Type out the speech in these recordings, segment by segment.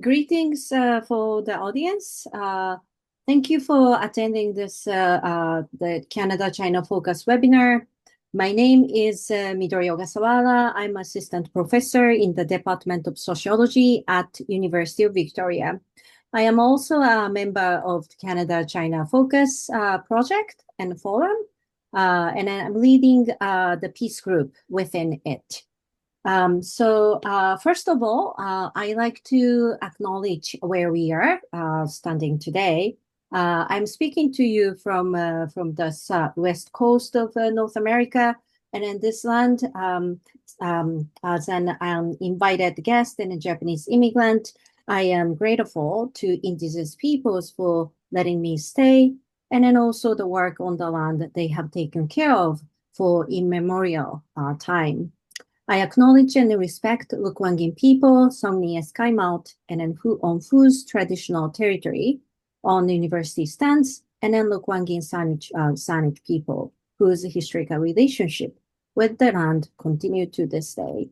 Greetings for the audience. Thank you for attending this the Canada-China Focus webinar. My name is Midori Ogasawara. I'm assistant professor in the Department of Sociology at University of Victoria. I am also a member of the Canada-China Focus project and forum, and I'm leading the peace group within it. First of all, I like to acknowledge where we are standing today. I'm speaking to you from the west coast of North America, and in this land, as an invited guest and a Japanese immigrant, I am grateful to indigenous peoples for letting me stay, and then also the work on the land that they have taken care of for immemorial time. I acknowledge and respect Lukwangin people, Songni Escalations, and on whose traditional territory on the university stands, and then Lukwangin Saanich people, whose historical relationship with the land continue to this day.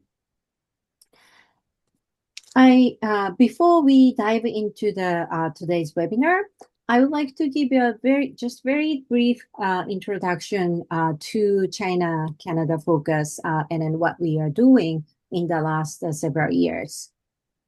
Before we dive into the today's webinar, I would like to give you a very brief introduction to China-Canada Focus and then what we are doing in the last several years.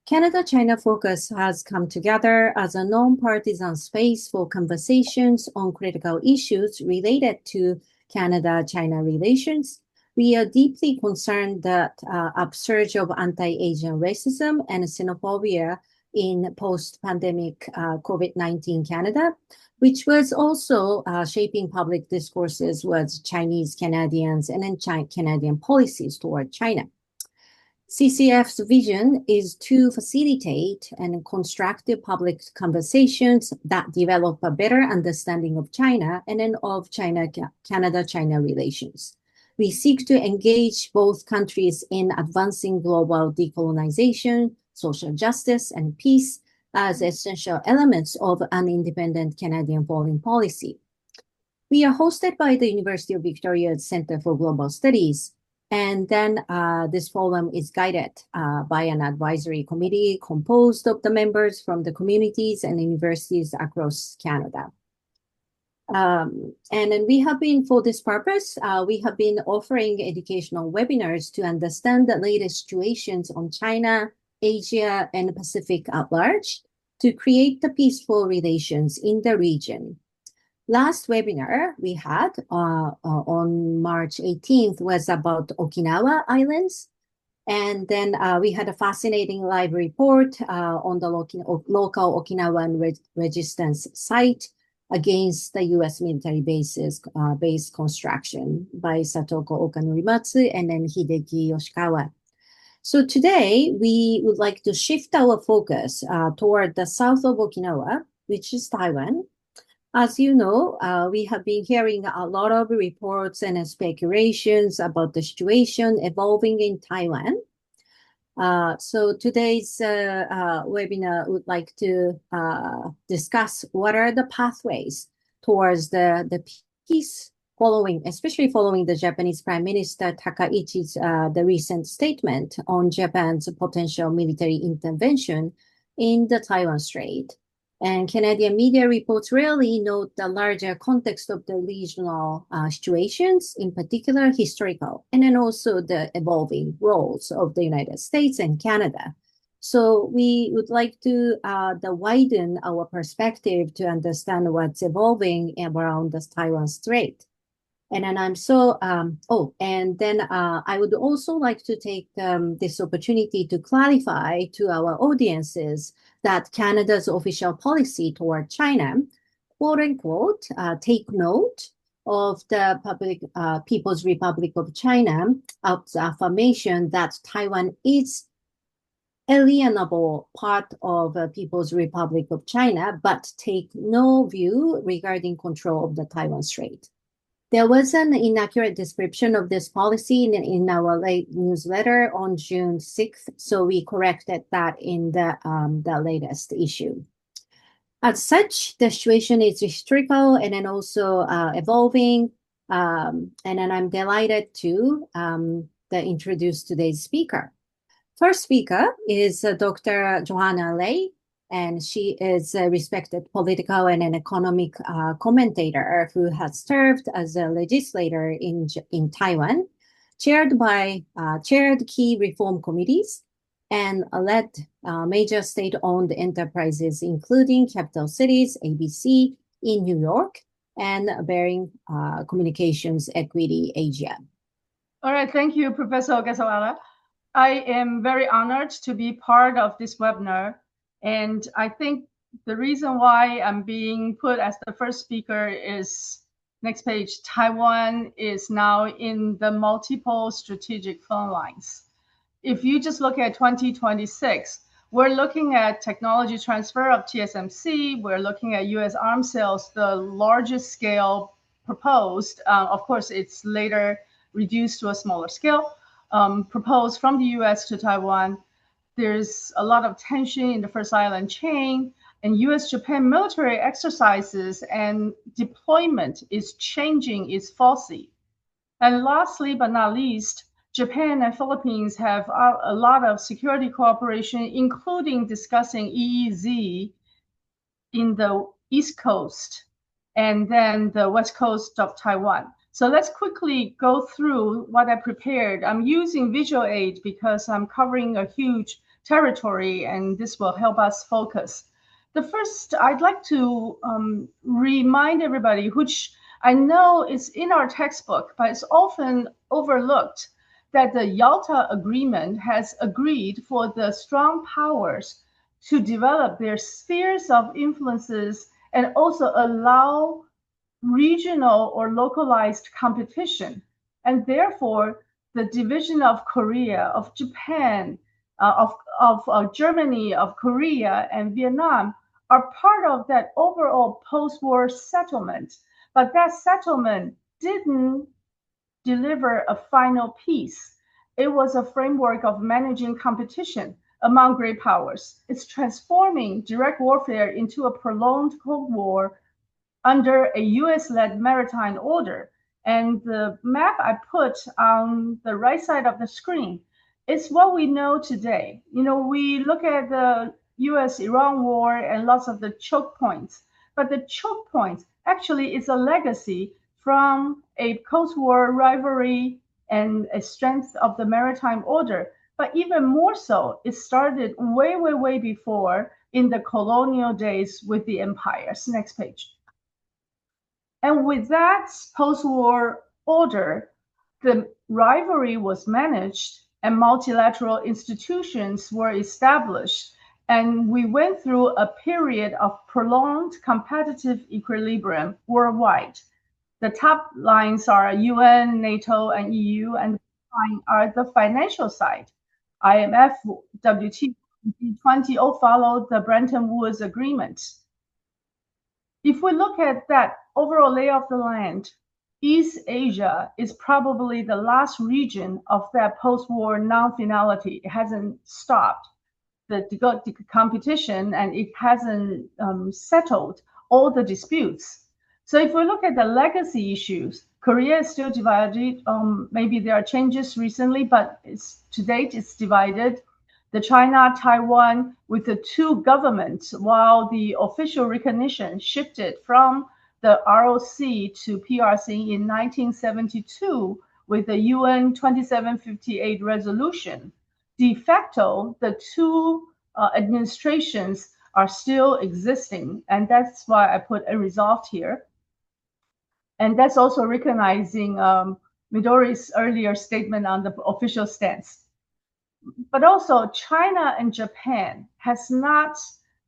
Canada-China Focus has come together as a non-partisan space for conversations on critical issues related to Canada-China relations. We are deeply concerned that upsurge of anti-Asian racism and xenophobia in post-pandemic COVID-19 Canada, which was also shaping public discourses with Chinese Canadians and then Canadian policies toward China. CCF's vision is to facilitate and constructive public conversations that develop a better understanding of China and then of Canada-China relations. We seek to engage both countries in advancing global decolonization, social justice, and peace as essential elements of an independent Canadian foreign policy. We are hosted by the University of Victoria's Centre for Global Studies, and then this forum is guided by an advisory committee composed of the members from the communities and universities across Canada. And then we have been, for this purpose, we have been offering educational webinars to understand the latest situations on China, Asia, and the Pacific at large to create the peaceful relations in the region. Last webinar we had on March 18th was about Okinawa Islands. And then we had a fascinating live report on the local Okinawan resistance site against the U.S. military base construction by Satoko Okanorimatsu and then Hideki Yoshikawa. So today, we would like to shift our focus toward the south of Okinawa, which is Taiwan. As you know, we have been hearing a lot of reports and speculations about the situation evolving in Taiwan. So today's webinar would like to discuss what are the pathways towards the peace especially following the Japanese Prime Minister Takaichi's the recent statement on Japan's potential military intervention in the Taiwan Strait. And Canadian media reports rarely note the larger context of the regional situations, in particular historical, and then also the evolving roles of the United States and Canada. So we would like to widen our perspective to understand what's evolving around the Taiwan Strait. And then I would also like to take this opportunity to clarify to our audiences that Canada's official policy toward China, quote unquote, take note of the People's Republic of China, of the affirmation that Taiwan is alienable part of People's Republic of China, but take no view regarding control of the Taiwan Strait. There was an inaccurate description of this policy in our late newsletter on June 6th, so we corrected that in the latest issue. As such, the situation is historical and then also evolving, and then I'm delighted to introduce today's speaker. first speaker is Dr. Joanna Lei, and she is a respected political and an economic commentator who has served as a legislator in Taiwan, chaired key reform committees, and led major state-owned enterprises, including Capital Cities, ABC, in New York, and Bearing Communications Equity Asia. All right, thank you, Professor Ogasawa. I am very honored to be part of this webinar, and I think the reason why I'm being put as the first speaker is, next page, Taiwan is now in the multiple strategic front lines. If you just look at 2026, we're looking at technology transfer of TSMC, we're looking at US arms sales, the largest scale proposed. Of course, it's later reduced to a smaller scale, proposed from the US to Taiwan. There's a lot of tension in the First Island chain, and US-Japan military exercises and deployment is changing its falsi. And lastly, but not least, Japan and Philippines have a lot of security cooperation, including discussing EEZ in the East Coast and then the West Coast of Taiwan. So let's quickly go through what I prepared. I'm using visual aid because I'm covering a huge territory, and this will help us focus. The first, I'd like to remind everybody, which I know is in our textbook, but it's often overlooked, that the Yalta Agreement has agreed for the strong powers to develop their spheres of influences and also allow regional or localized competition. And therefore, the division of Korea, of Japan, of Germany, of Korea, and Vietnam are part of that overall post-war settlement. But that settlement didn't deliver a final peace. It was a framework of managing competition among great powers. It's transforming direct warfare into a prolonged Cold War under a US-led maritime order. And the map I put on the right side of the screen is what we know today. You know, we look at the US-Iran war and lots of the choke points, but the choke points actually is a legacy from a post-war rivalry and a strength of the maritime order. But even more so, it started way, way, way before in the colonial days with the empires. Next page. And with that post-war order, the rivalry was managed and multilateral institutions were established. And we went through a period of prolonged competitive equilibrium worldwide. The top lines are UN, NATO, and EU, and the line are the financial side. IMF, WTO, G20 all followed the Bretton Woods Agreement. If we look at that overall lay of the land, East Asia is probably the last region of that post-war non-finality. It hasn't stopped the competition, and it hasn't settled all the disputes. So if we look at the legacy issues, Korea is still divided. Maybe there are changes recently, but to date it's divided. The China-Taiwan with the two governments, while the official recognition shifted from the ROC to PRC in 1972 with the UN 2758 resolution. De facto, the two administrations are still existing, and that's why I put unresolved here. And that's also recognizing Midori's earlier statement on the official stance. But also, China and Japan has not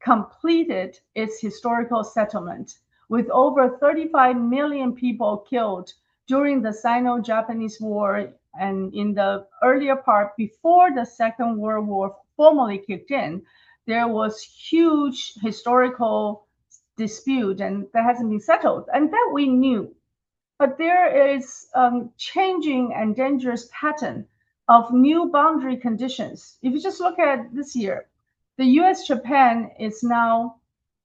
completed its historical settlement, with over 35 million people killed during the Sino-Japanese War and in the earlier part before the Second World War formally kicked in. There was huge historical dispute, and that hasn't been settled, and that we knew. But there is changing and dangerous pattern of new boundary conditions. If you just look at this year, the US-Japan is now,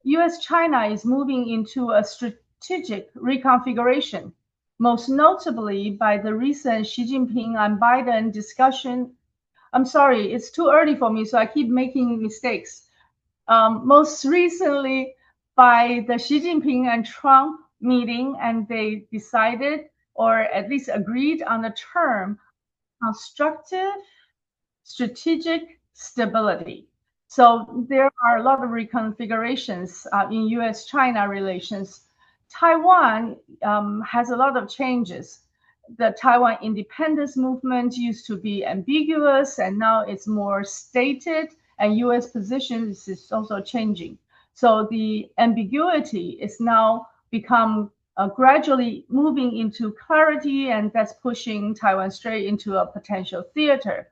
US-China is moving into a strategic reconfiguration, most notably by the recent Xi Jinping and Biden discussion I'm sorry, it's too early for me, so I keep making mistakes. Most recently by the Xi Jinping and Trump meeting, and they decided or at least agreed on the term constructive strategic stability. So there are a lot of reconfigurations in US-China relations. Taiwan has a lot of changes. The Taiwan independence movement used to be ambiguous, and now it's more stated, and US position is also changing. So the ambiguity is now become gradually moving into clarity, and that's pushing Taiwan Strait into a potential theater.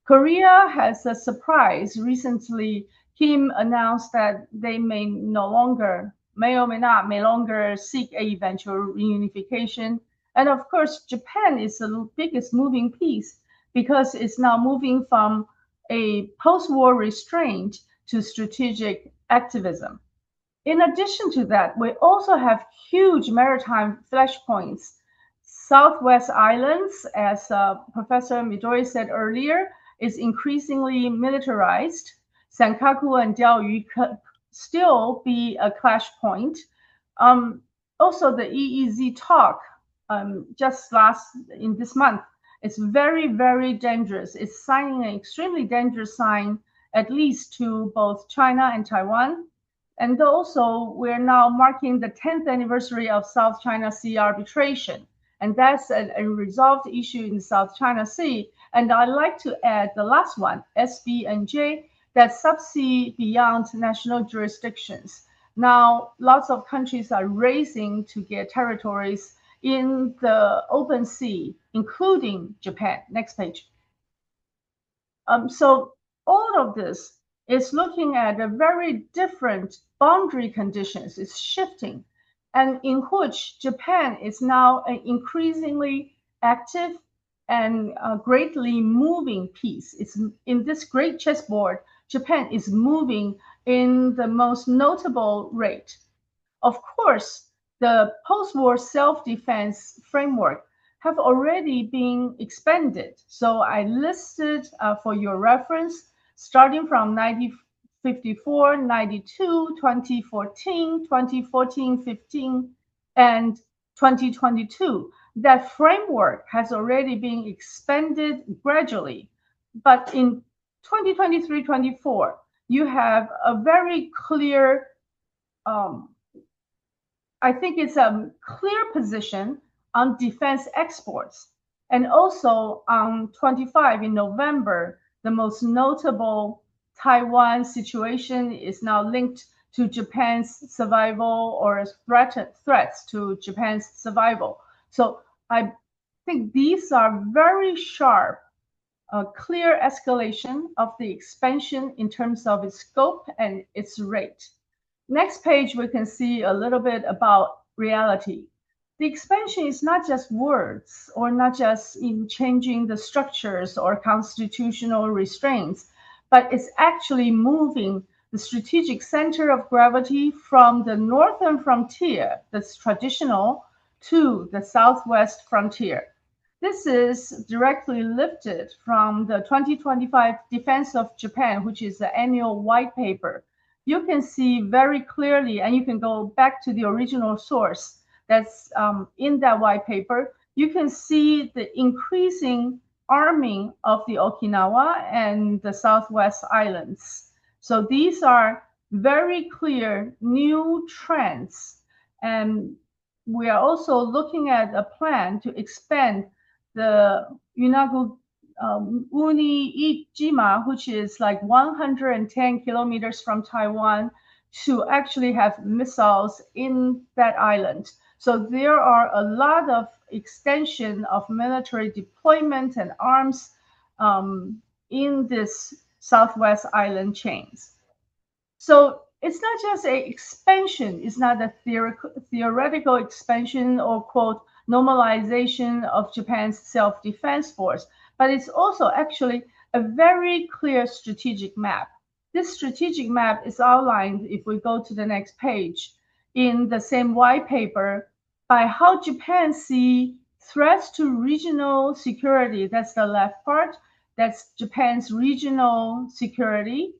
Korea has a surprise. Recently, Kim announced that they may or may not, may longer seek a eventual reunification. And of course, Japan is the biggest moving piece because it's now moving from a post-war restraint to strategic activism. In addition to that, we also have huge maritime flashpoints. Southwest Islands, as Professor Midori said earlier, is increasingly militarized. Senkaku and Diaoyu could still be a clash point. Also, the EEZ talk just in this month is very, very dangerous. It's signing an extremely dangerous sign, at least to both China and Taiwan. And also, we're now marking the 10th anniversary of South China Sea arbitration. And that's a resolved issue in the South China Sea. And I'd like to add the last one, SB and J, that's subsea beyond national jurisdictions. Now, lots of countries are racing to get territories in the open sea, including Japan. Next page. So all of this is looking at a very different boundary conditions. It's shifting, and in which Japan is now an increasingly active and greatly moving piece. It's in this great chessboard. Japan is moving in the most notable rate. Of course, the post-war self-defense framework have already been expanded. So I listed for your reference, starting from 1954, 92, 2014, 2014, 15, and 2022. That framework has already been expanded gradually. But in 2023-24, you have a very clear I think it's a clear position on defense exports. And also on 25 in November, the most notable Taiwan situation is now linked to Japan's survival or threats to Japan's survival. So I think these are very sharp, clear escalation of the expansion in terms of its scope and its rate. Next page, we can see a little bit about reality. The expansion is not just words or not just in changing the structures or constitutional restraints, but it's actually moving the strategic center of gravity from the northern frontier, that's traditional, to the southwest frontier. This is directly lifted from the 2025 Defense of Japan, which is the annual white paper. You can see very clearly, and you can go back to the original source that's in that white paper. You can see the increasing arming of the Okinawa and the Southwest Islands. So these are very clear new trends. And we are also looking at a plan to expand the Yunagu Uni-Ijima, which is like 110 kilometers from Taiwan, to actually have missiles in that island. So there are a lot of extension of military deployment and arms in this Southwest Island chains. So it's not just an expansion, it's not a theoretical expansion or, quote, normalization of Japan's self-defense force, but it's also actually a very clear strategic map. This strategic map is outlined, if we go to the next page, in the same white paper by how Japan sees threats to regional security, that's the left part, That's Japan's regional security,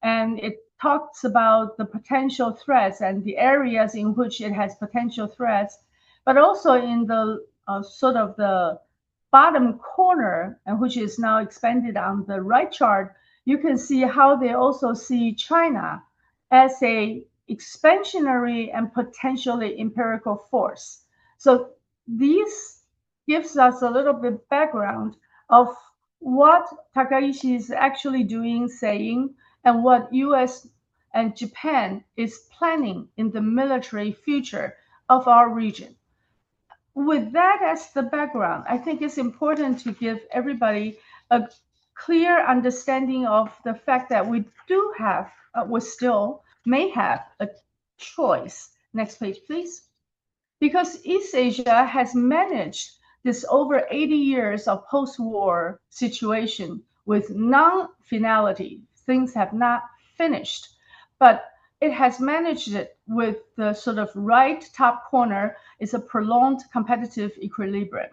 and it talks about the potential threats and the areas in which it has potential threats, but also in the sort of the bottom corner, and which is now expanded on the right chart, you can see how they also see China as a expansionary and potentially empirical force. So these gives us a little bit background of what Takaichi is actually doing, saying, and what US and Japan is planning in the military future of our region. With that as the background, I think it's important to give everybody a clear understanding of the fact that we do have, we still may have a choice. Next page, please. Because East Asia has managed this over 80 years of post-war situation with non-finality. Things have not finished, but it has managed it with the sort of right top corner is a prolonged competitive equilibrium.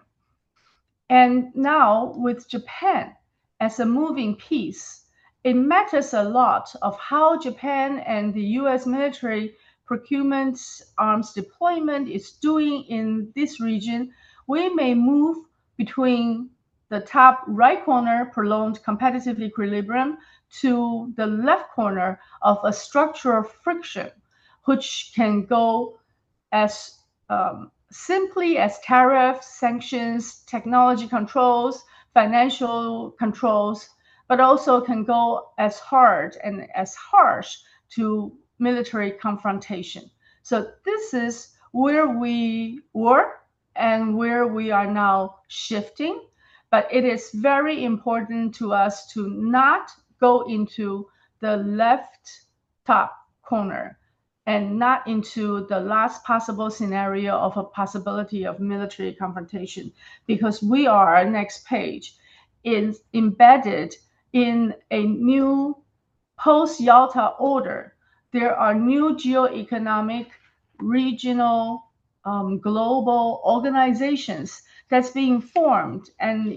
And now with Japan as a moving piece, it matters a lot of how Japan and the US military procurement, arms deployment is doing in this region. We may move between the top right corner, prolonged competitive equilibrium, to the left corner of a structural friction, which can go as simply as tariffs, sanctions, technology controls, financial controls, but also can go as hard and as harsh to military confrontation. So this is where we were and where we are now shifting. But it is very important to us to not go into the left top corner and not into the last possible scenario of a possibility of military confrontation, because we are, next page, is embedded in a new post-Yalta order. There are new geoeconomic, regional, global organizations that's being formed. And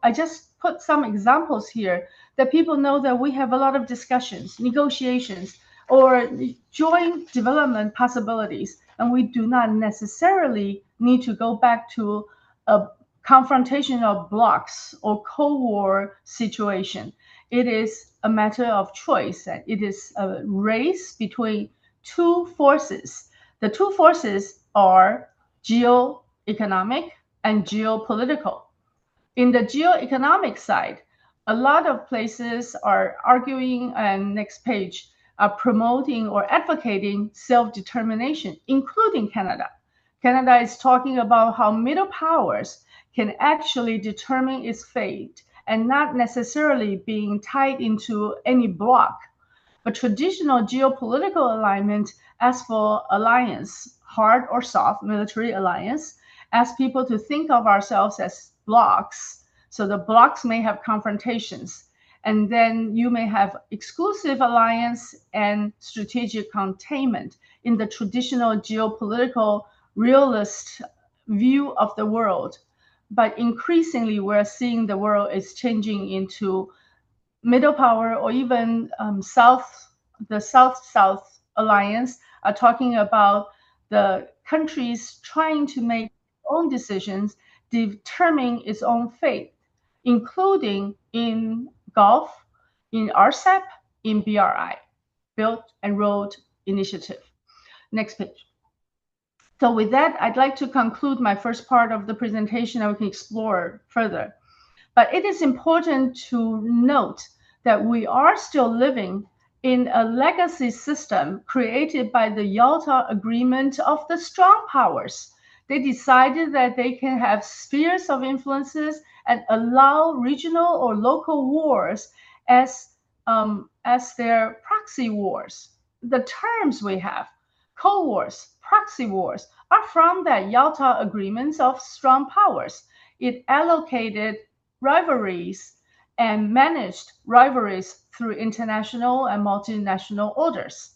I just put some examples here that people know that we have a lot of discussions, negotiations, or joint development possibilities, and we do not necessarily need to go back to a confrontation of blocks or Cold War situation. It is a matter of choice, and it is a race between two forces. The two forces are geoeconomic and geopolitical. In the geoeconomic side, a lot of places are arguing, and next page, are promoting or advocating self-determination, including Canada. Canada is talking about how middle powers can actually determine its fate and not necessarily being tied into any bloc. But traditional geopolitical alignment asks for alliance, hard or soft military alliance, asks people to think of ourselves as blocs. So the blocs may have confrontations, and then you may have exclusive alliance and strategic containment in the traditional geopolitical realist view of the world. But increasingly, we're seeing the world is changing into middle power, or even the South-South alliance are talking about the countries trying to make their own decisions, determine its own fate, including in Gulf, in RCEP, in BRI, Belt and Road Initiative. Next page. So with that, I'd like to conclude my first part of the presentation, and we can explore further. But it is important to note that we are still living in a legacy system created by the Yalta Agreement of the strong powers. They decided that they can have spheres of influences and allow regional or local wars as their proxy wars. The terms we have, Cold Wars, proxy wars, are from that Yalta Agreement of strong powers. It allocated rivalries and managed rivalries through international and multinational orders.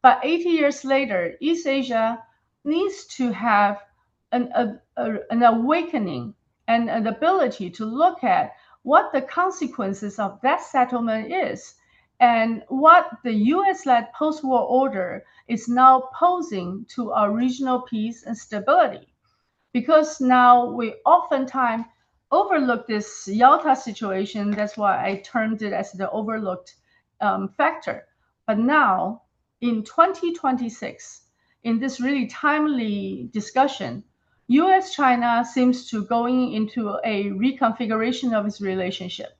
But 80 years later, East Asia needs to have an awakening and an ability to look at what the consequences of that settlement is, and what the US-led post-war order is now posing to our regional peace and stability. Because now we oftentimes overlook this Yalta situation. That's why I termed it as the overlooked factor. But now, in 2026, in this really timely discussion, US-China seems to going into a reconfiguration of its relationship.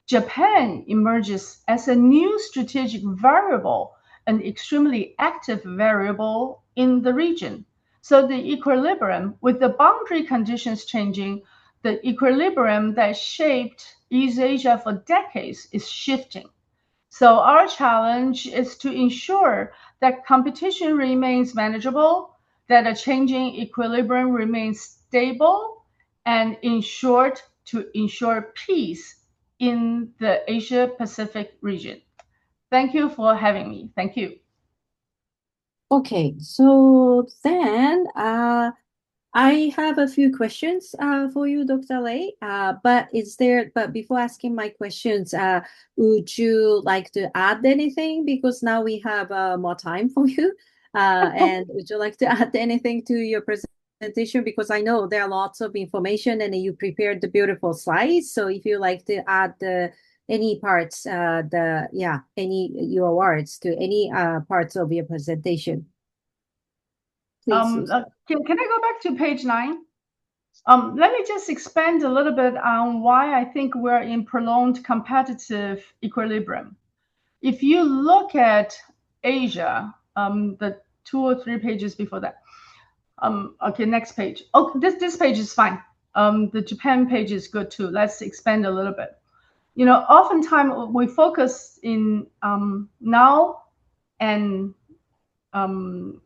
Japan emerges as a new strategic variable, an extremely active variable in the region. So the equilibrium, with the boundary conditions changing, the equilibrium that shaped East Asia for decades is shifting. So our challenge is to ensure that competition remains manageable, that a changing equilibrium remains stable, and in short, to ensure peace in the Asia Pacific region. Thank you for having me. Thank you. Okay, so then I have a few questions for you, Dr. Lei. But before asking my questions, would you like to add anything? Because now we have more time for you. And would you like to add anything to your presentation? Because I know there are lots of information and you prepared the beautiful slides. So if you like to add any parts, your words to any parts of your presentation. Please. Can I go back to page 9? Let me just expand a little bit on why I think we're in prolonged competitive equilibrium. If you look at Asia, the 2 or 3 pages before that. Okay, next page. Oh, this page is fine. The Japan page is good too. Let's expand a little bit. You know, oftentimes we focus in now and an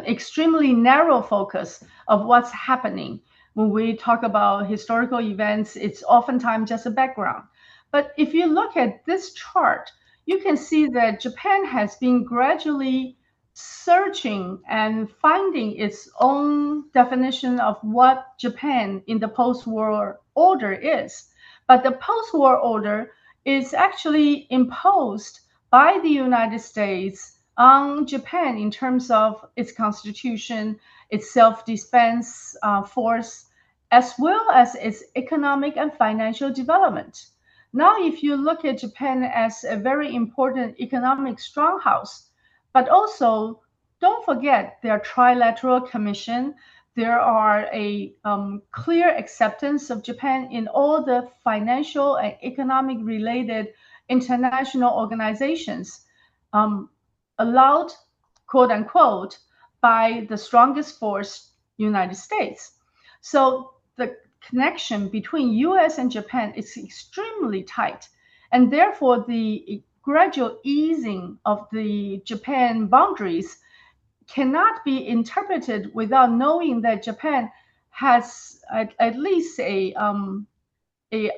extremely narrow focus of what's happening. When we talk about historical events, it's oftentimes just a background. But if you look at this chart, you can see that Japan has been gradually searching and finding its own definition of what Japan in the post-war order is. But the post-war order is actually imposed by the United States on Japan in terms of its constitution, its self-defense force, as well as its economic and financial development. Now, if you look at Japan as a very important economic stronghouse, but also don't forget their trilateral commission, there are a clear acceptance of Japan in all the financial and economic related international organizations. Allowed, quote unquote, by the strongest force, United States. So the connection between US and Japan is extremely tight. And therefore, the gradual easing of the Japan boundaries cannot be interpreted without knowing that Japan has at least a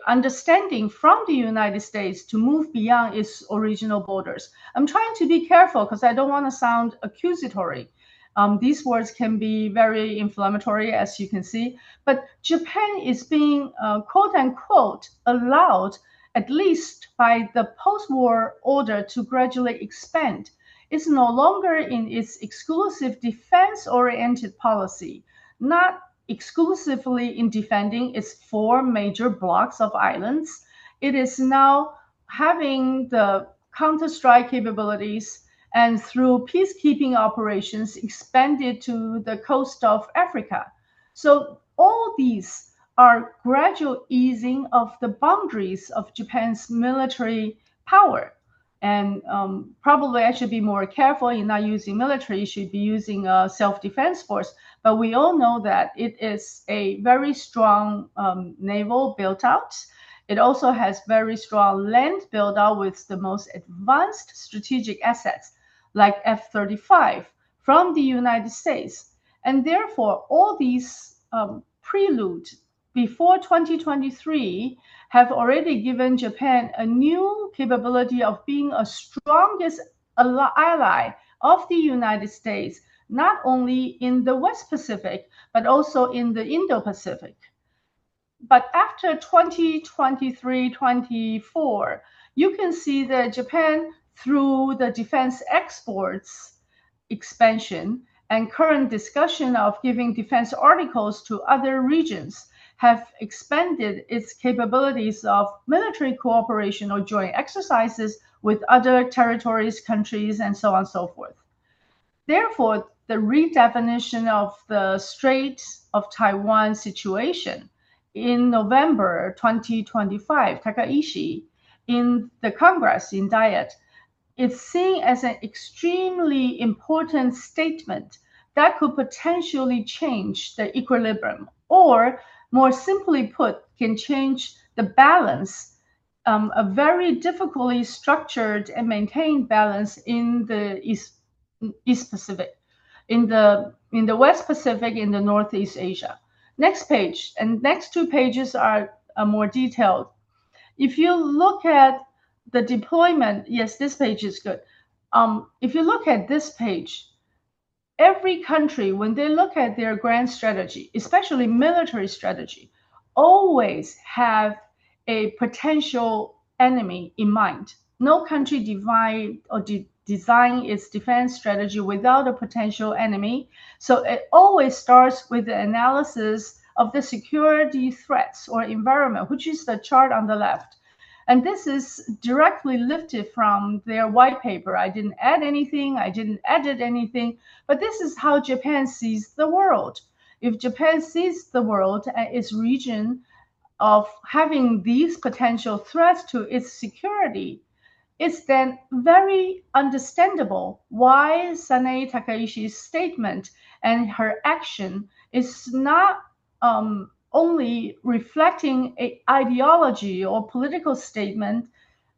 understanding from the United States to move beyond its original borders. I'm trying to be careful because I don't want to sound accusatory. These words can be very inflammatory, as you can see. But Japan is being, quote unquote, allowed, at least by the post-war order, to gradually expand. It's no longer in its exclusive defense-oriented policy, not exclusively in defending its 4 major blocks of islands. It is now having the counter-strike capabilities and through peacekeeping operations expanded to the coast of Africa. So all these are gradual easing of the boundaries of Japan's military power. And probably I should be more careful in not using military, you should be using a self-defense force. But we all know that it is a very strong naval built out. It also has very strong land built out with the most advanced strategic assets like F-35 from the United States. And therefore, all these prelude before 2023 have already given Japan a new capability of being a strongest ally of the United States, not only in the West Pacific, but also in the Indo-Pacific. but after 2023-24, you can see that Japan, through the defense exports expansion and current discussion of giving defense articles to other regions, have expanded its capabilities of military cooperation or joint exercises with other territories, countries, and so on and so forth. Therefore, the redefinition of the Strait of Taiwan situation in November 2025, Takaichi, in the Congress in Diet, is seen as an extremely important statement that could potentially change the equilibrium, or more simply put, can change the balance, a very difficultly structured and maintained balance in the East Pacific, in the West Pacific, in the Northeast Asia. Next page, and next two pages are more detailed. If you look at the deployment, yes, this page is good. If you look at this page, every country, when they look at their grand strategy, especially military strategy, always have a potential enemy in mind. No country divide or design its defense strategy without a potential enemy. So it always starts with the analysis of the security threats or environment, which is the chart on the left. And this is directly lifted from their white paper. I didn't add anything, I didn't edit anything, but this is how Japan sees the world. If Japan sees the world and its region of having these potential threats to its security, it's then very understandable why Sanae Takaichi's statement and her action is not only reflecting an ideology or political statement,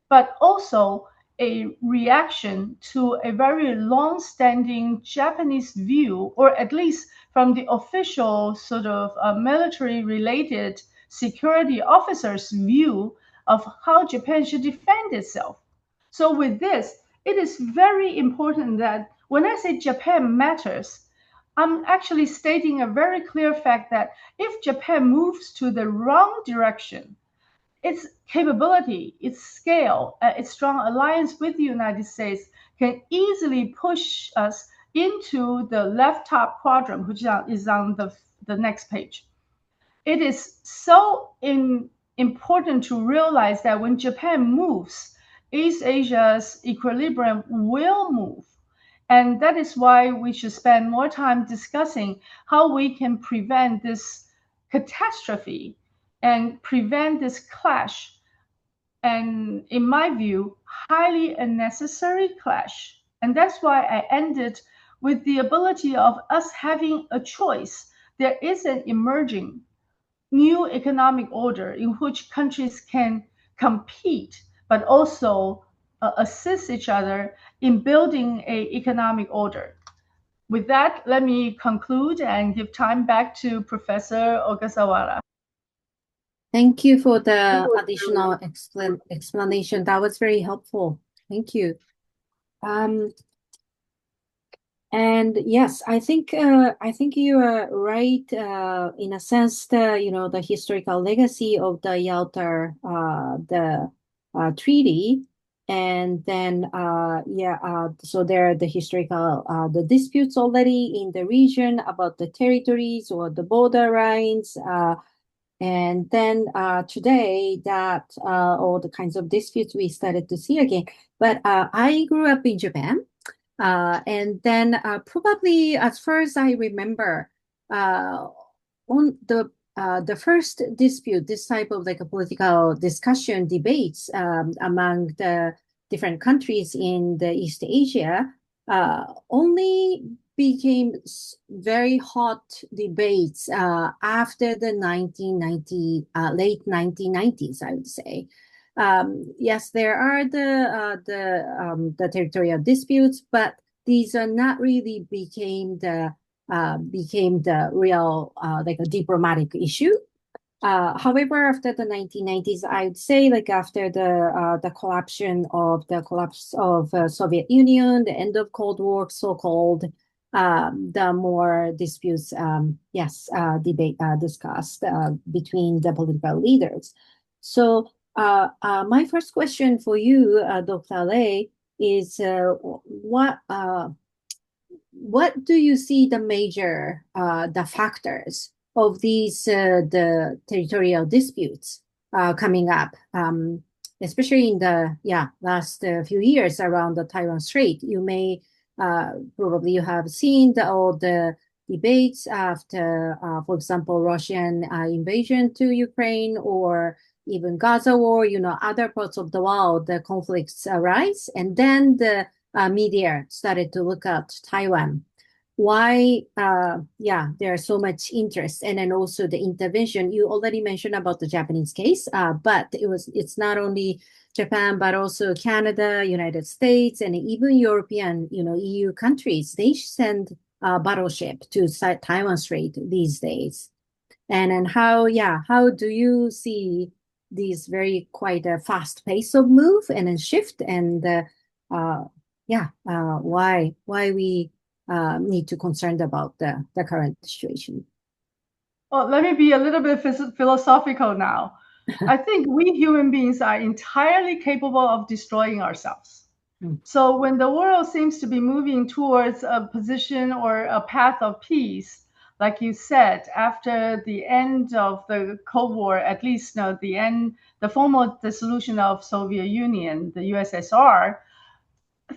but also a reaction to a very long-standing Japanese view, or at least from the official sort of military-related security officers' view of how Japan should defend itself. So with this, it is very important that when I say Japan matters, I'm actually stating a very clear fact that if Japan moves to the wrong direction, its capability, its scale, its strong alliance with the United States can easily push us into the left top quadrant, which is on the next page. It is so important to realize that when Japan moves, East Asia's equilibrium will move. And that is why we should spend more time discussing how we can prevent this catastrophe and prevent this clash. And in my view, highly unnecessary clash. And that's why I ended with the ability of us having a choice. There is an emerging new economic order in which countries can compete, but also assist each other in building an economic order. With that, let me conclude and give time back to Professor Ogasawara. Thank you for the additional explanation. That was very helpful. Thank you. And yes, I think you are right in a sense that the historical legacy of the Yalta treaty, and then so there are the historical the disputes already in the region about the territories or the border lines, and then today that all the kinds of disputes we started to see again. But I grew up in Japan. And then probably as far as I remember, on the first dispute, this type of like a political discussion debates among the different countries in the East Asia only became very hot debates after the 1990 late 1990s, I would say. Yes, there are the territorial disputes, but these are not really became the real like a diplomatic issue. However, after the 1990s, I'd say like after the collapse of Soviet Union, the end of Cold War, so-called, the more disputes, debate discussed between the political leaders. So my first question for you, Dr. Lei, is what do you see the major the factors of these the territorial disputes coming up, especially in the last few years around the Taiwan Strait? You may probably you have seen all the debates after, for example, Russian invasion to Ukraine, or even Gaza war. Other parts of the world, the conflicts arise, and then the media started to look at Taiwan. Why, there's so much interest, and then also the intervention. You already mentioned about the Japanese case, but it's not only Japan, but also Canada, United States, and even European, EU countries. They send a battleship to Taiwan Strait these days. And then how do you see these very quite a fast pace of move and then shift, and why we need to concerned about the current situation? Well, let me be a little bit philosophical now. I think we human beings are entirely capable of destroying ourselves. So when the world seems to be moving towards a position or a path of peace, like you said, after the end of the Cold War, at least the formal dissolution of Soviet Union, the USSR,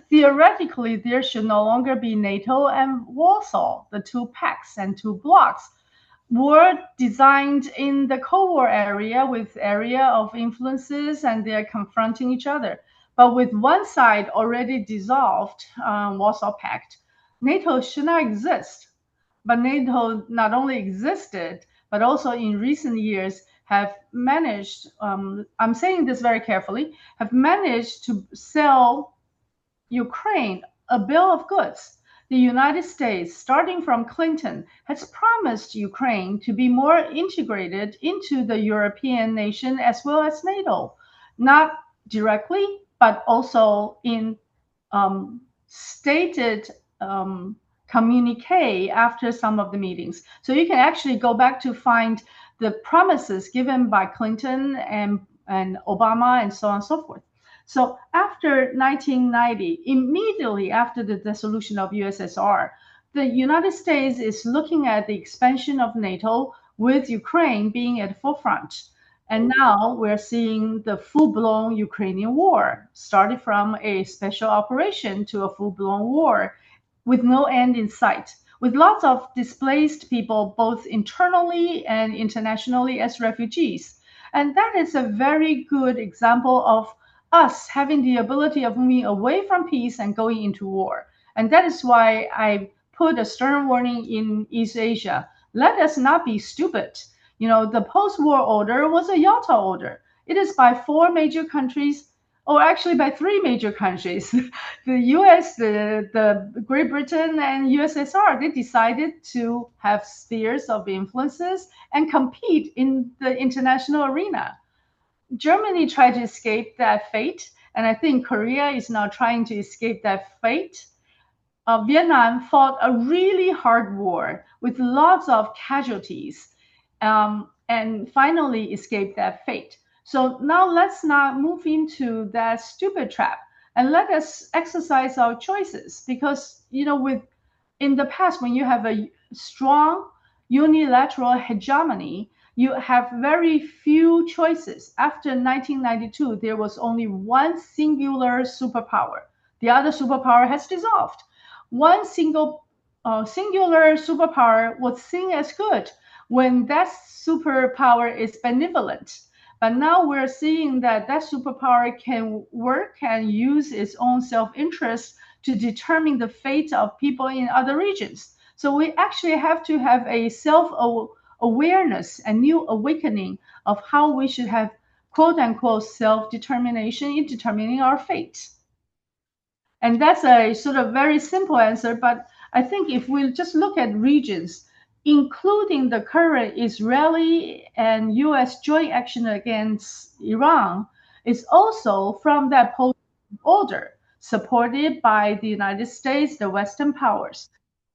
theoretically, there should no longer be NATO and Warsaw, the two pacts and two blocks, were designed in the Cold War area with area of influences, and they're confronting each other. But with one side already dissolved, Warsaw Pact, NATO should not exist. But NATO not only existed, but also in recent years have managed, I'm saying this very carefully, have managed to sell Ukraine a bill of goods. The United States, starting from Clinton, has promised Ukraine to be more integrated into the European nation as well as NATO, not directly, but also in stated communique after some of the meetings. So you can actually go back to find the promises given by Clinton and Obama and so on and so forth. So after 1990, immediately after the dissolution of USSR, the United States is looking at the expansion of NATO with Ukraine being at the forefront. And now we're seeing the full-blown Ukrainian war, started from a special operation to a full-blown war with no end in sight, with lots of displaced people, both internally and internationally as refugees. And that is a very good example of us having the ability of moving away from peace and going into war. And that is why I put a stern warning in East Asia. Let us not be stupid. The post-war order was a Yalta order. It is by four major countries, or actually by three major countries, the US, the Great Britain, and USSR. They decided to have spheres of influences and compete in the international arena. Germany tried to escape that fate, and I think Korea is now trying to escape that fate. Vietnam fought a really hard war with lots of casualties, and finally escaped that fate. So now let's not move into that stupid trap, and let us exercise our choices, because in the past, when you have a strong unilateral hegemony, you have very few choices. After 1992, there was only one singular superpower. The other superpower has dissolved. One singular superpower was seen as good when that superpower is benevolent. But now we're seeing that superpower can work and use its own self-interest to determine the fate of people in other regions. So we actually have to have a self-awareness and new awakening of how we should have quote unquote self-determination in determining our fate. And that's a sort of very simple answer, but I think if we just look at regions, including the current Israeli and US joint action against Iran, is also from that post order, supported by the United States, the Western powers.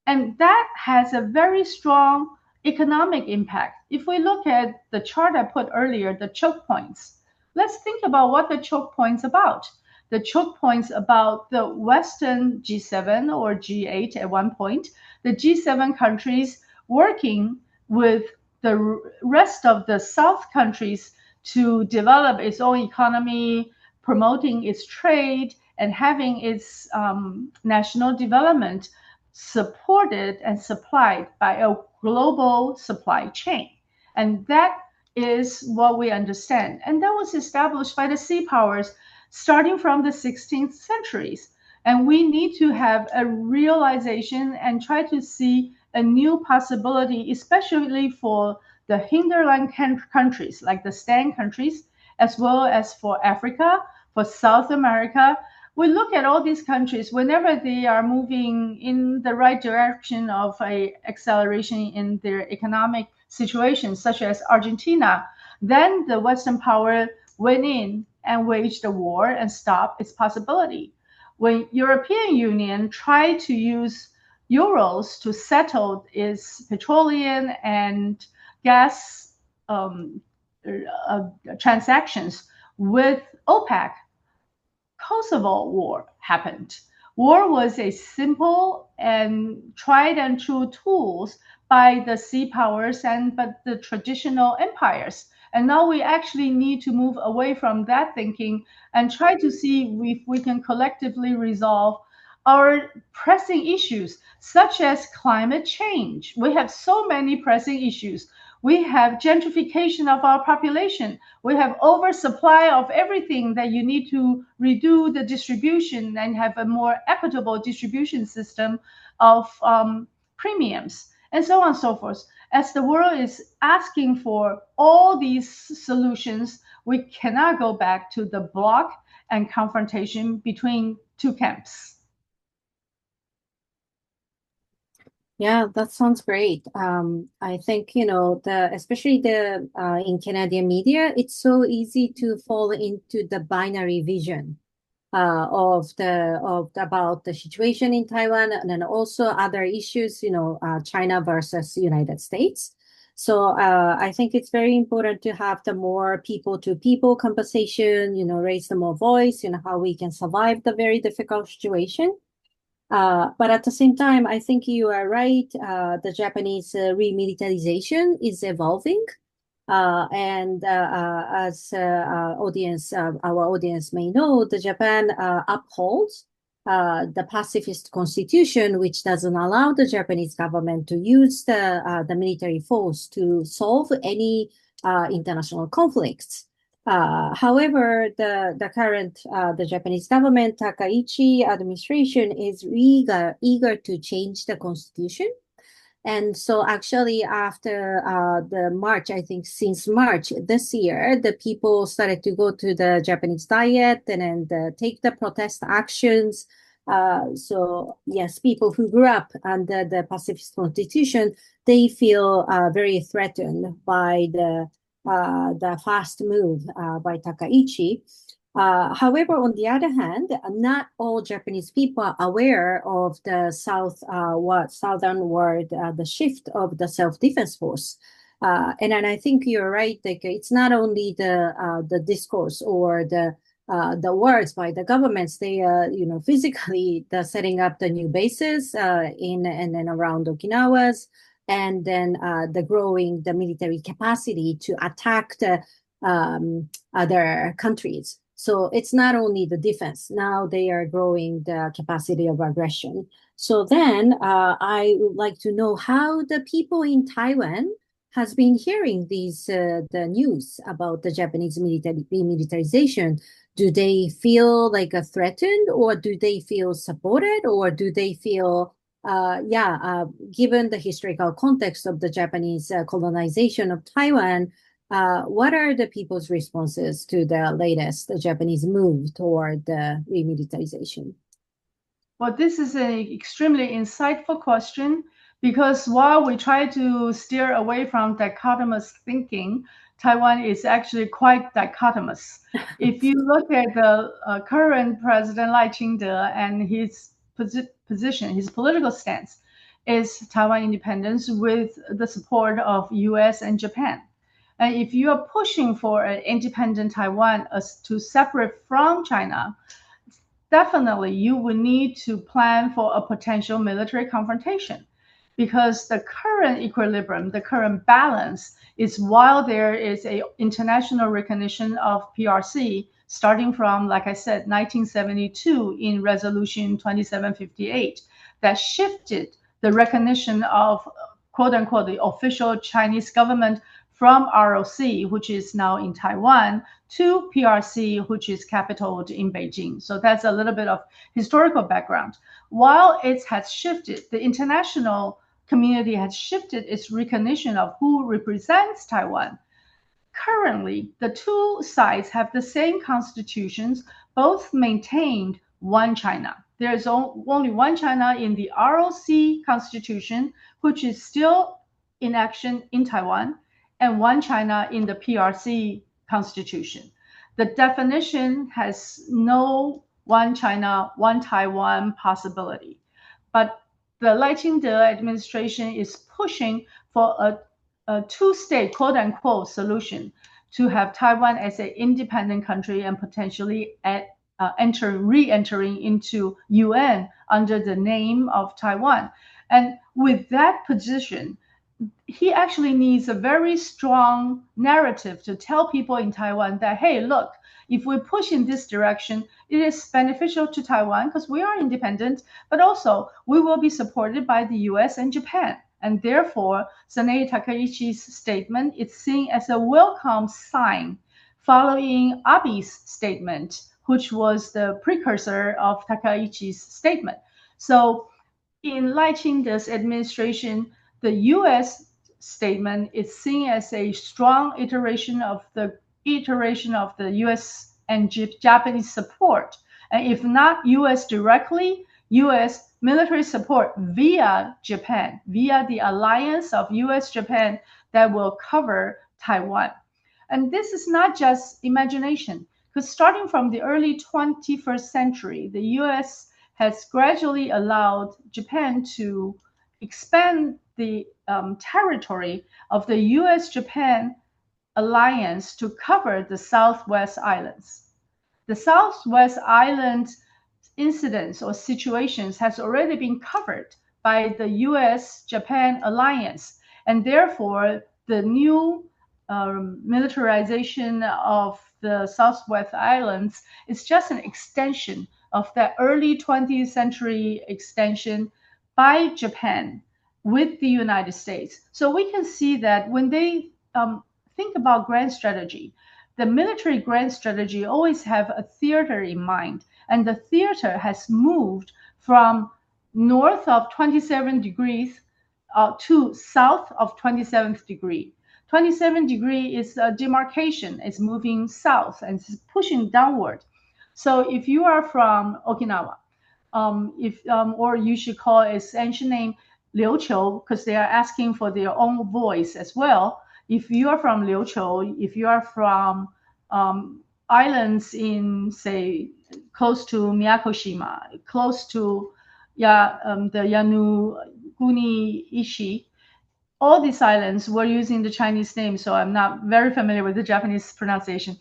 And that has a very strong economic impact. If we look at the chart I put earlier, the choke points, let's think about what the choke points about. The choke points about the Western G7 or G8 at one point, the G7 countries working with the rest of the South countries to develop its own economy, promoting its trade, and having its national development supported and supplied by a global supply chain. And that is what we understand. And that was established by the sea powers starting from the 16th centuries. And we need to have a realization and try to see a new possibility, especially for the hinterland countries, like the stand countries, as well as for Africa, for South America. We look at all these countries whenever they are moving in the right direction of a acceleration in their economic situation, such as Argentina, then the Western power went in and waged a war and stopped its possibility. When European Union tried to use euros to settle its petroleum and gas transactions with OPEC, Kosovo War happened. War was a simple and tried and true tools by the sea powers and but the traditional empires. And now we actually need to move away from that thinking and try to see if we can collectively resolve our pressing issues, such as climate change. We have so many pressing issues. We have gentrification of our population. We have oversupply of everything that you need to redo the distribution and have a more equitable distribution system of premiums and so on and so forth. As the world is asking for all these solutions, we cannot go back to the block and confrontation between two camps. Yeah, that sounds great. I think, especially in Canadian media, it's so easy to fall into the binary vision about the situation in Taiwan, and then also other issues, China versus United States. So I think it's very important to have the more people-to-people conversation, raise the more voice, how we can survive the very difficult situation. But at the same time, I think you are right. The Japanese remilitarization is evolving. And as our audience may know, the Japan upholds the pacifist constitution, which doesn't allow the Japanese government to use the military force to solve any international conflicts. However, the current the Japanese government, Takaichi administration, is eager to change the constitution. And so actually after the March, I think since March this year, the people started to go to the Japanese Diet and then take the protest actions. So yes, people who grew up under the pacifist constitution, they feel very threatened by the fast move by Takaichi. However, on the other hand, not all Japanese people are aware of the southern world, the shift of the self-defense force. And I think you're right. Like it's not only the discourse or the words by the governments. They are, physically setting up the new bases in and then around Okinawa's, and then the growing the military capacity to attack the other countries. So it's not only the defense. Now they are growing the capacity of aggression. So then I would like to know how the people in Taiwan has been hearing the news about the Japanese militarization. Do they feel like threatened, or do they feel supported, or do they feel given the historical context of the Japanese colonization of Taiwan, what are the people's responses to the latest Japanese move toward the remilitarization? Well, this is an extremely insightful question, because while we try to steer away from dichotomous thinking, Taiwan is actually quite dichotomous. If you look at the current President Lai Ching-te and his position, his political stance, is Taiwan independence with the support of US and Japan. And if you are pushing for an independent Taiwan as to separate from China, definitely you will need to plan for a potential military confrontation, because the current equilibrium, the current balance is, while there is a international recognition of PRC starting from, like I said, 1972 in Resolution 2758, that shifted the recognition of quote unquote the official Chinese government from ROC, which is now in Taiwan, to PRC, which is capitaled in Beijing. So that's a little bit of historical background. While it has shifted, the international community has shifted its recognition of who represents Taiwan. Currently, the two sides have the same constitutions, both maintained one China. There is only one China in the ROC constitution, which is still in action in Taiwan, and one China in the PRC constitution. The definition has no one China, one Taiwan possibility. But the Lai Ching-te administration is pushing for a two-state, quote-unquote, solution to have Taiwan as an independent country and potentially re-entering into UN under the name of Taiwan. And with that position, he actually needs a very strong narrative to tell people in Taiwan that, hey, look, if we push in this direction, it is beneficial to Taiwan because we are independent, but also we will be supported by the US and Japan. And therefore, Sanae Takaichi's statement is seen as a welcome sign following Abe's statement, which was the precursor of Takaichi's statement. So in Lai Ching-te's administration, the U.S. statement is seen as a strong iteration of the U.S. and Japanese support. And if not U.S. directly, U.S. military support via Japan, via the alliance of U.S.-Japan that will cover Taiwan. And this is not just imagination, because starting from the early 21st century, the U.S. has gradually allowed Japan to expand the territory of the US-Japan alliance to cover the Southwest Islands. The Southwest Island incidents or situations has already been covered by the US-Japan alliance, and therefore the new militarization of the Southwest Islands is just an extension of that early 20th century extension by Japan with the United States. So we can see that when they think about grand strategy, the military grand strategy always have a theater in mind. And the theater has moved from north of 27 degrees to south of 27th degree. 27 degree is a demarcation. It's moving south and it's pushing downward. So if you are from Okinawa, or you should call its ancient name Liuqiu, because they are asking for their own voice as well. If you are from Liuqiu, if you are from islands in, say, close to Miyakoshima, close to the Yanuguni Ishi, all these islands were using the Chinese name, so I'm not very familiar with the Japanese pronunciation.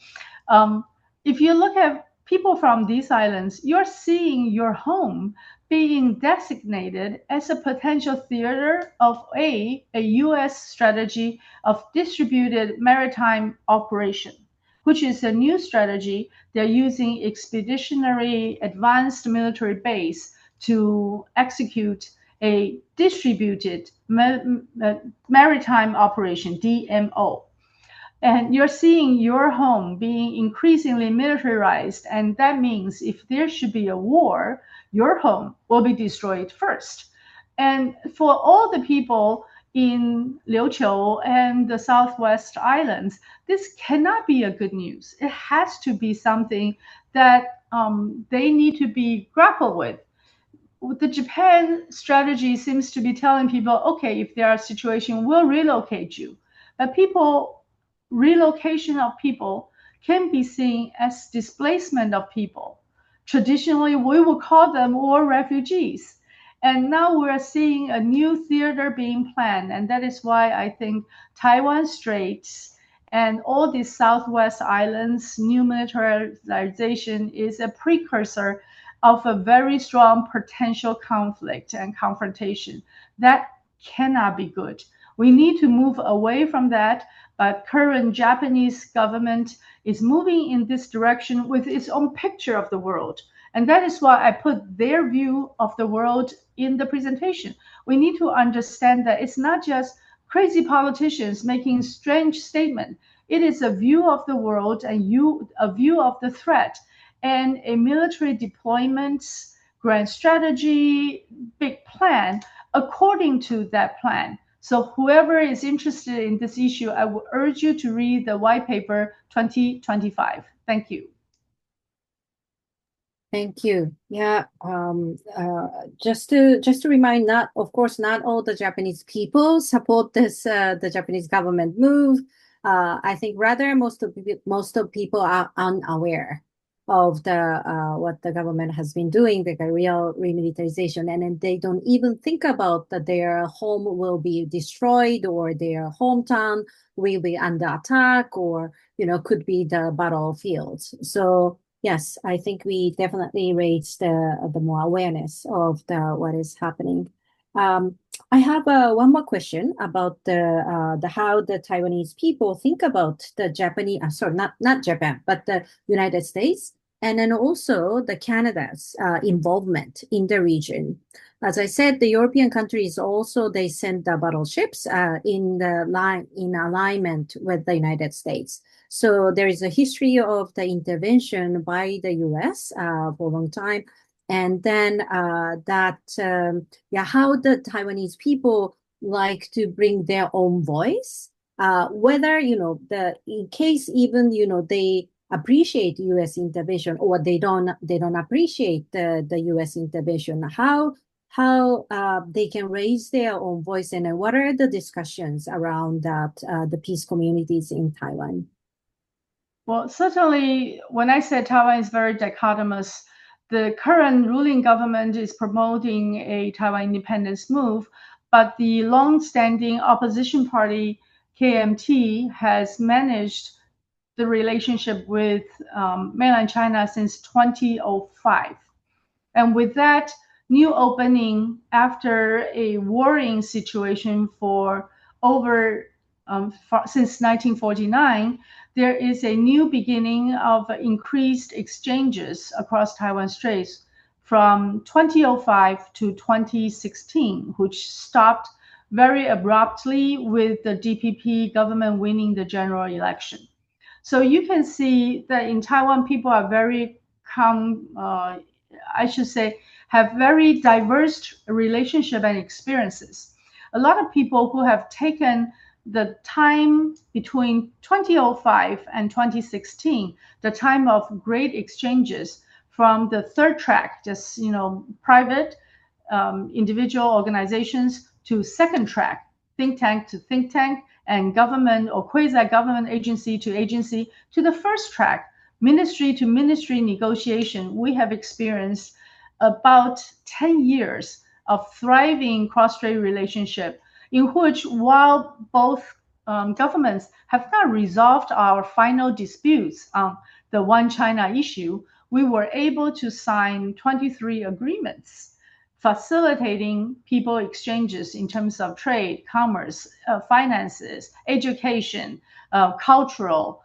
If you look at people from these islands, you're seeing your home being designated as a potential theater of a U.S. strategy of distributed maritime operation, which is a new strategy. They're using expeditionary advanced military base to execute a distributed maritime operation, DMO. And you're seeing your home being increasingly militarized. And that means if there should be a war, your home will be destroyed first. And for all the people in Liuqiu and the Southwest Islands, this cannot be a good news. It has to be something that they need to be grappled with. The Japan strategy seems to be telling people, okay, if there are situations, we'll relocate you. But relocation of people can be seen as displacement of people. Traditionally, we would call them war refugees. And now we're seeing a new theater being planned. And that is why I think Taiwan Straits and all these Southwest Islands, new militarization is a precursor of a very strong potential conflict and confrontation. That cannot be good. We need to move away from that, but current Japanese government is moving in this direction with its own picture of the world. And that is why I put their view of the world in the presentation. We need to understand that it's not just crazy politicians making strange statements. It is a view of the world and a view of the threat, and a military deployment, grand strategy, big plan according to that plan. So whoever is interested in this issue, I would urge you to read the white paper 2025. Thank you. Thank you. Yeah, just to remind, not of course not all the Japanese people support this the Japanese government move. I think rather most of people are unaware of the what the government has been doing, the real remilitarization, and then they don't even think about that their home will be destroyed or their hometown will be under attack, or could be the battlefields. So yes, I think we definitely raised the more awareness of what is happening. I have one more question about the how the Taiwanese people think about the Japanese, sorry, not Japan, but the United States, and then also the Canada's involvement in the region. As I said, the European countries also, they send the battleships in alignment with the United States. So there is a history of the intervention by the U.S. For a long time. And then how the Taiwanese people like to bring their own voice, whether, in case even, they appreciate U.S. intervention or they don't appreciate the U.S. intervention, how they can raise their own voice, and what are the discussions around that, the peace communities in Taiwan? Well, certainly, when I said Taiwan is very dichotomous, the current ruling government is promoting a Taiwan independence move, but the long-standing opposition party, KMT, has managed the relationship with mainland China since 2005. And with that new opening after a warring situation for over since 1949, there is a new beginning of increased exchanges across Taiwan Straits from 2005 to 2016, which stopped very abruptly with the DPP government winning the general election. So you can see that in Taiwan, people are very I should say, have very diverse relationship and experiences. A lot of people who have taken the time between 2005 and 2016, the time of great exchanges from the third track, just private individual organizations, to second track, think tank to think tank, and government or quasi-government agency to the first track, ministry to ministry negotiation. We have experienced about 10 years of thriving cross-strait relationship in which, while both governments have not resolved our final disputes on the One China issue, we were able to sign 23 agreements facilitating people exchanges in terms of trade, commerce, finances, education, cultural,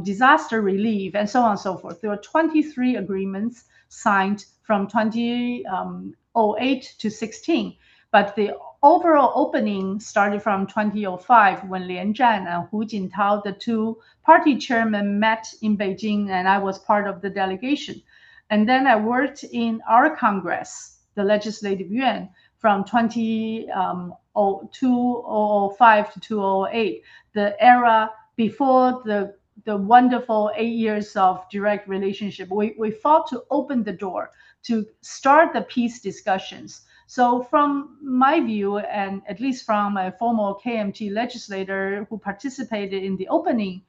disaster relief, and so on and so forth. There were 23 agreements signed from 2008 to 16, but the overall opening started from 2005 when Lian Zhan and Hu Jintao, the two party chairmen, met in Beijing, and I was part of the delegation. And then I worked in our Congress, the Legislative Yuan, from 2005 to 2008, the era before the wonderful 8 years of direct relationship. We fought to open the door to start the peace discussions. So from my view, and at least from a former KMT legislator who participated in the opening,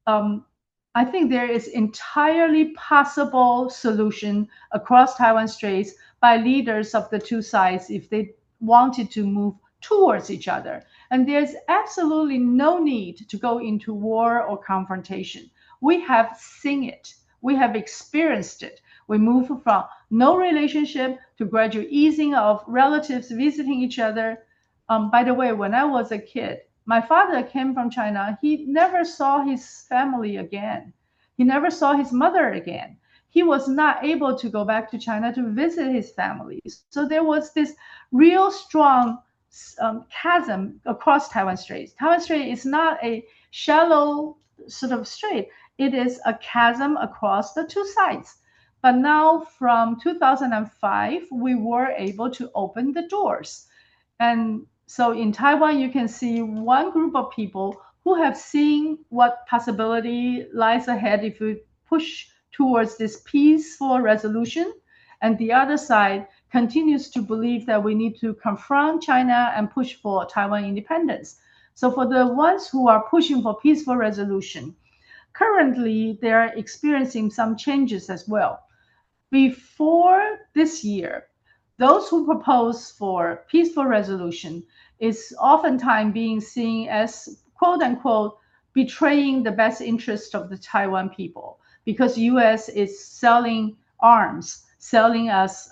I think there is entirely possible solution across Taiwan Straits by leaders of the two sides if they wanted to move towards each other. And there's absolutely no need to go into war or confrontation. We have seen it. We have experienced it. We move from no relationship to gradual easing of relatives visiting each other. By the way, when I was a kid, my father came from China. He never saw his family again. He never saw his mother again. He was not able to go back to China to visit his family. So there was this real strong chasm across Taiwan Strait. Taiwan Strait is not a shallow sort of strait. It is a chasm across the two sides. But now from 2005, we were able to open the doors. And so in Taiwan, you can see one group of people who have seen what possibility lies ahead if we push towards this peaceful resolution. And the other side continues to believe that we need to confront China and push for Taiwan independence. So for the ones who are pushing for peaceful resolution, currently they're experiencing some changes as well. Before this year, those who propose for peaceful resolution is oftentimes being seen as quote unquote betraying the best interest of the Taiwan people because US is selling arms, selling us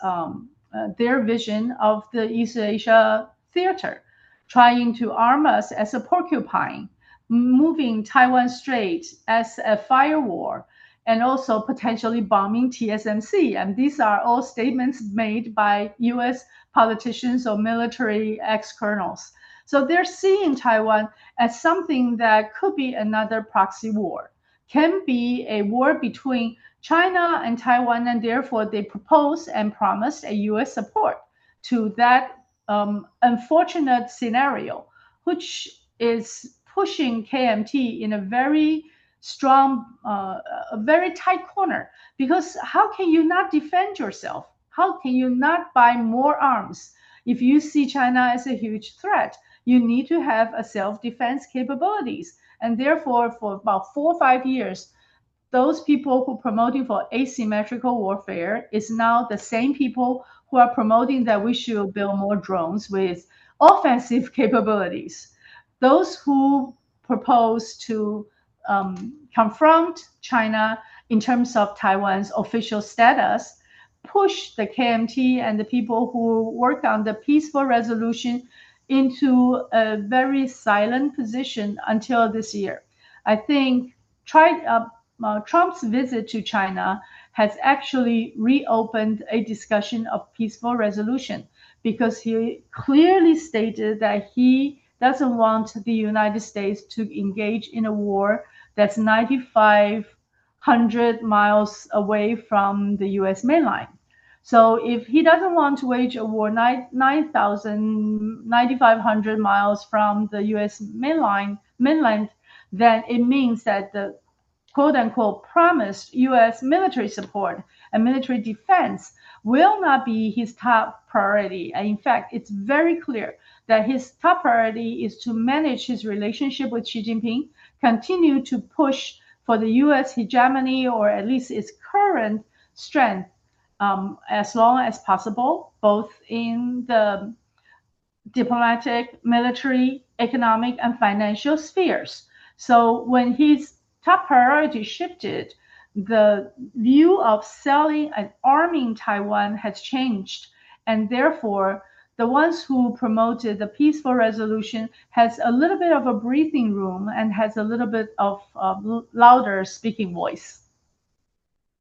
their vision of the East Asia theater, trying to arm us as a porcupine, moving Taiwan Strait as a firewall, and also potentially bombing TSMC. And these are all statements made by US politicians or military ex-colonels. So they're seeing Taiwan as something that could be another proxy war, can be a war between China and Taiwan, and therefore they proposed and promised a US support to that unfortunate scenario, which is pushing KMT in a very strong, a very tight corner. Because how can you not defend yourself? How can you not buy more arms? If you see China as a huge threat, you need to have a self-defense capabilities. And therefore, for about 4 or 5 years, those people who are promoting for asymmetrical warfare is now the same people who are promoting that we should build more drones with offensive capabilities. Those who propose to confront China in terms of Taiwan's official status push the KMT and the people who work on the peaceful resolution into a very silent position until this year. I think Trump's visit to China has actually reopened a discussion of peaceful resolution because he clearly stated that he doesn't want the United States to engage in a war that's 9,500 miles away from the US mainland. So if he doesn't want to wage a war 9,500 miles from the US mainland, then it means that the quote unquote promised US military support and military defense will not be his top priority. And in fact, it's very clear that his top priority is to manage his relationship with Xi Jinping, continue to push for the US hegemony or at least its current strength as long as possible, both in the diplomatic, military, economic, and financial spheres. So when his top priority shifted, the view of selling and arming Taiwan has changed. And therefore, the ones who promoted the peaceful resolution has a little bit of a breathing room and has a little bit of louder speaking voice.